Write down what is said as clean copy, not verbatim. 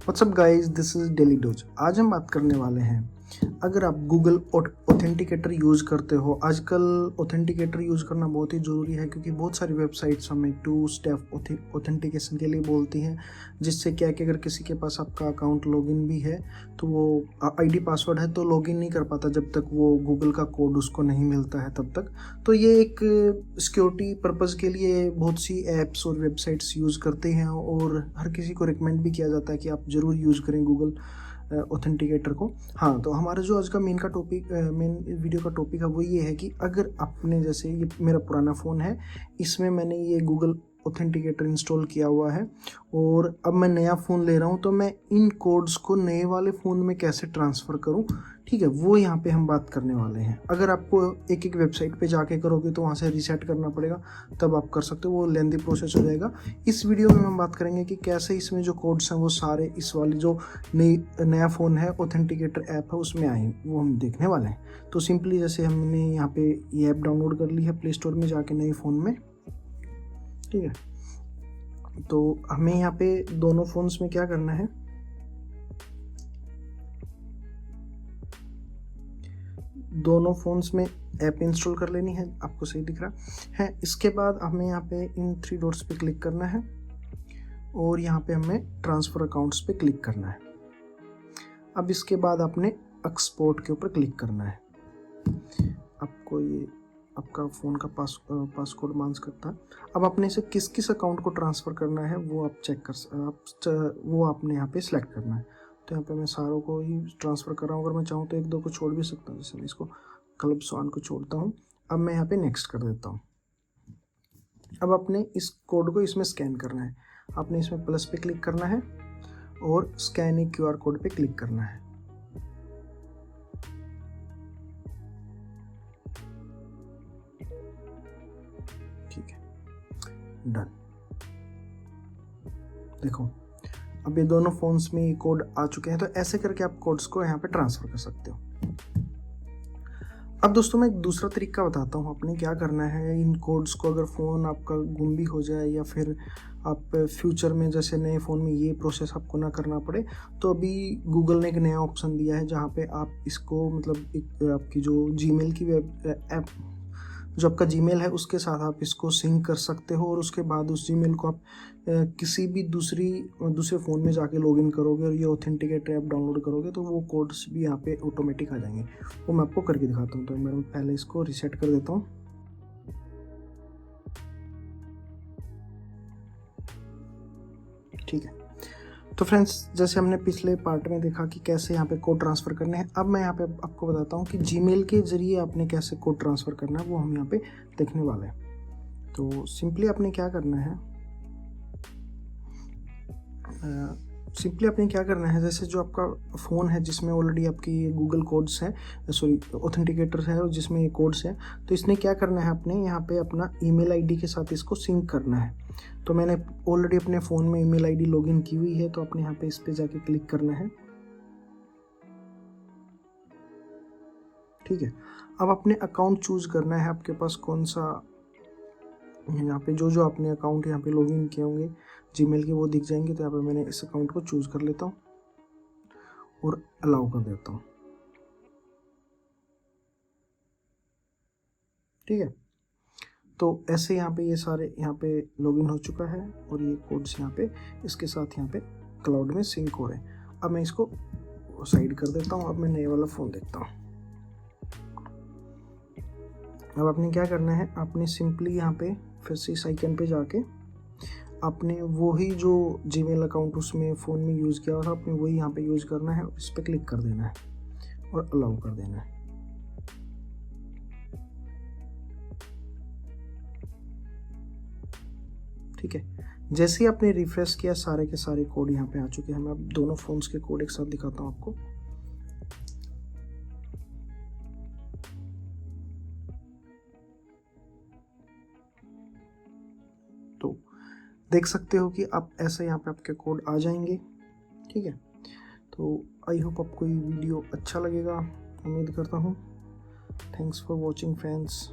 WhatsApp guys, this is daily dose. आज हम बात करने वाले हैं, अगर आप गूगल ऑथेंटिकेटर यूज़ करते हो। आजकल ऑथेंटिकेटर यूज़ करना बहुत ही ज़रूरी है, क्योंकि बहुत सारी वेबसाइट्स हमें 2 स्टेप ऑथेंटिकेशन के लिए बोलती हैं, जिससे क्या है कि अगर किसी के पास आपका अकाउंट लॉगिन भी है तो वो आईडी पासवर्ड है तो लॉगिन नहीं कर पाता जब तक वो गूगल का कोड उसको नहीं मिलता है तब तक। तो ये एक सिक्योरिटी पर्पज़ के लिए बहुत सी ऐप्स और वेबसाइट्स यूज़ करते हैं, और हर किसी को रिकमेंड भी किया जाता है कि आप ज़रूर यूज़ करें गूगल ऑथेंटिकेटर को। हाँ, तो हमारा जो आज का मेन वीडियो का टॉपिक है वो ये है कि अगर आपने, जैसे ये मेरा पुराना फ़ोन है, इसमें मैंने ये गूगल ऑथेंटिकेटर इंस्टॉल किया हुआ है और अब मैं नया फ़ोन ले रहा हूँ, तो मैं इन कोड्स को नए वाले फ़ोन में कैसे ट्रांसफ़र करूँ, ठीक है, वो यहाँ पे हम बात करने वाले हैं। अगर आपको एक एक वेबसाइट पे जाके करोगे तो वहाँ से रीसेट करना पड़ेगा, तब आप कर सकते हो, वो लेंदी प्रोसेस हो जाएगा। इस वीडियो में हम बात करेंगे कि कैसे इसमें जो कोड्स हैं वो सारे इस वाली जो नया फ़ोन है, ऑथेंटिकेटर ऐप है, उसमें आए, वो हम देखने वाले हैं। तो सिंपली जैसे हमने यहाँ पे ये ऐप डाउनलोड कर ली है प्ले स्टोर में जाके नए फ़ोन में, ठीक है। तो हमें यहाँ पे दोनों फ़ोन्स में क्या करना है, दोनों फ़ोन्स में ऐप इंस्टॉल कर लेनी है। आपको सही दिख रहा है। इसके बाद हमें यहाँ पे इन 3 डॉट्स पे क्लिक करना है और यहाँ पे हमें ट्रांसफ़र अकाउंट्स पे क्लिक करना है। अब इसके बाद आपने एक्सपोर्ट के ऊपर क्लिक करना है। आपको ये आपका फ़ोन का पासकोड मांग सकता है। अब आपने इसे किस किस अकाउंट को ट्रांसफ़र करना है वो आप वो आपने यहाँ पे सिलेक्ट करना है। तो यहाँ पे मैं सारों को ही ट्रांसफ़र कर रहा हूँ। अगर मैं चाहूँ तो 1-2 को छोड़ भी सकता हूँ, जैसे मैं इसको क्लब स्वान को छोड़ता हूँ। अब मैं यहाँ पे नेक्स्ट कर देता हूँ। अब आपने इस कोड को इसमें स्कैन करना है। आपने इसमें प्लस पे क्लिक करना है और स्कैन ए QR कोड पे क्लिक करना है। ठीक है, डन। देखो, अब ये दोनों फ़ोन्स में ये कोड आ चुके हैं। तो ऐसे करके आप कोड्स को यहाँ पे ट्रांसफ़र कर सकते हो। अब दोस्तों मैं एक दूसरा तरीका बताता हूँ आपने क्या करना है इन कोड्स को। अगर फ़ोन आपका गुम भी हो जाए या फिर आप फ्यूचर में जैसे नए फ़ोन में ये प्रोसेस आपको ना करना पड़े, तो अभी गूगल ने एक नया ऑप्शन दिया है जहाँ पे आप इसको, मतलब एक आपकी जो जीमेल की ऐप, जो आपका जीमेल है उसके साथ आप इसको सिंक कर सकते हो, और उसके बाद उस जीमेल को आप किसी भी दूसरे फ़ोन में जाके लॉगिन करोगे और ये ऑथेंटिकेटर ऐप डाउनलोड करोगे तो वो कोड्स भी यहाँ पे ऑटोमेटिक आ जाएंगे। वो मैं आपको करके दिखाता हूँ। तो मैं पहले इसको रीसेट कर देता हूँ। ठीक है, तो फ्रेंड्स, जैसे हमने पिछले पार्ट में देखा कि कैसे यहाँ पे कोड ट्रांसफ़र करने हैं, अब मैं यहाँ पे आपको बताता हूँ कि जीमेल के ज़रिए आपने कैसे कोड ट्रांसफ़र करना है, वो हम यहाँ पे देखने वाले हैं। तो सिंपली आपने क्या करना है, जैसे जो आपका फ़ोन है जिसमें ऑलरेडी आपकी गूगल कोड्स हैं, सॉरी ऑथेंटिकेटर है, और जिसमें ये कोड्स हैं, तो इसने क्या करना है, अपने यहाँ पे अपना ईमेल आईडी के साथ इसको सिंक करना है। तो मैंने ऑलरेडी अपने फ़ोन में ईमेल आईडी लॉगिन की हुई है, तो अपने यहाँ पे इस पे जाके क्लिक करना है। ठीक है, अब अपने अकाउंट चूज़ करना है, आपके पास कौन सा, यहाँ पे जो आपने अकाउंट यहाँ पे लॉगिन किए होंगे जीमेल के वो दिख जाएंगे। तो यहाँ पे मैंने इस अकाउंट को चूज़ कर लेता हूँ और अलाउ कर देता हूँ। ठीक है, तो ऐसे यहाँ पे ये सारे यहाँ पे लॉगिन हो चुका है और ये कोड्स यहाँ पे इसके साथ यहाँ पे क्लाउड में सिंक हो रहे हैं। अब मैं इसको साइड कर देता हूँ। अब मैं नए वाला फ़ोन देखता हूँ। अब आपने क्या करना है, आपने सिंपली यहाँ पे फिर से इस आइकन पे जाके आपने वही जो जीमेल अकाउंट उसमें फ़ोन में यूज़ किया था, आपने वही यहाँ पे यूज़ करना है, इस पर क्लिक कर देना है और अलाउ कर देना है। ठीक है, जैसे ही आपने रिफ्रेश किया, सारे के सारे कोड यहाँ पे आ चुके हैं। मैं अब दोनों फ़ोन्स के कोड एक साथ दिखाता हूँ आपको। तो देख सकते हो कि आप ऐसे यहाँ पे आपके कोड आ जाएंगे। ठीक है, तो आई होप आपको ये वीडियो अच्छा लगेगा, उम्मीद करता हूँ। Thanks for watching friends.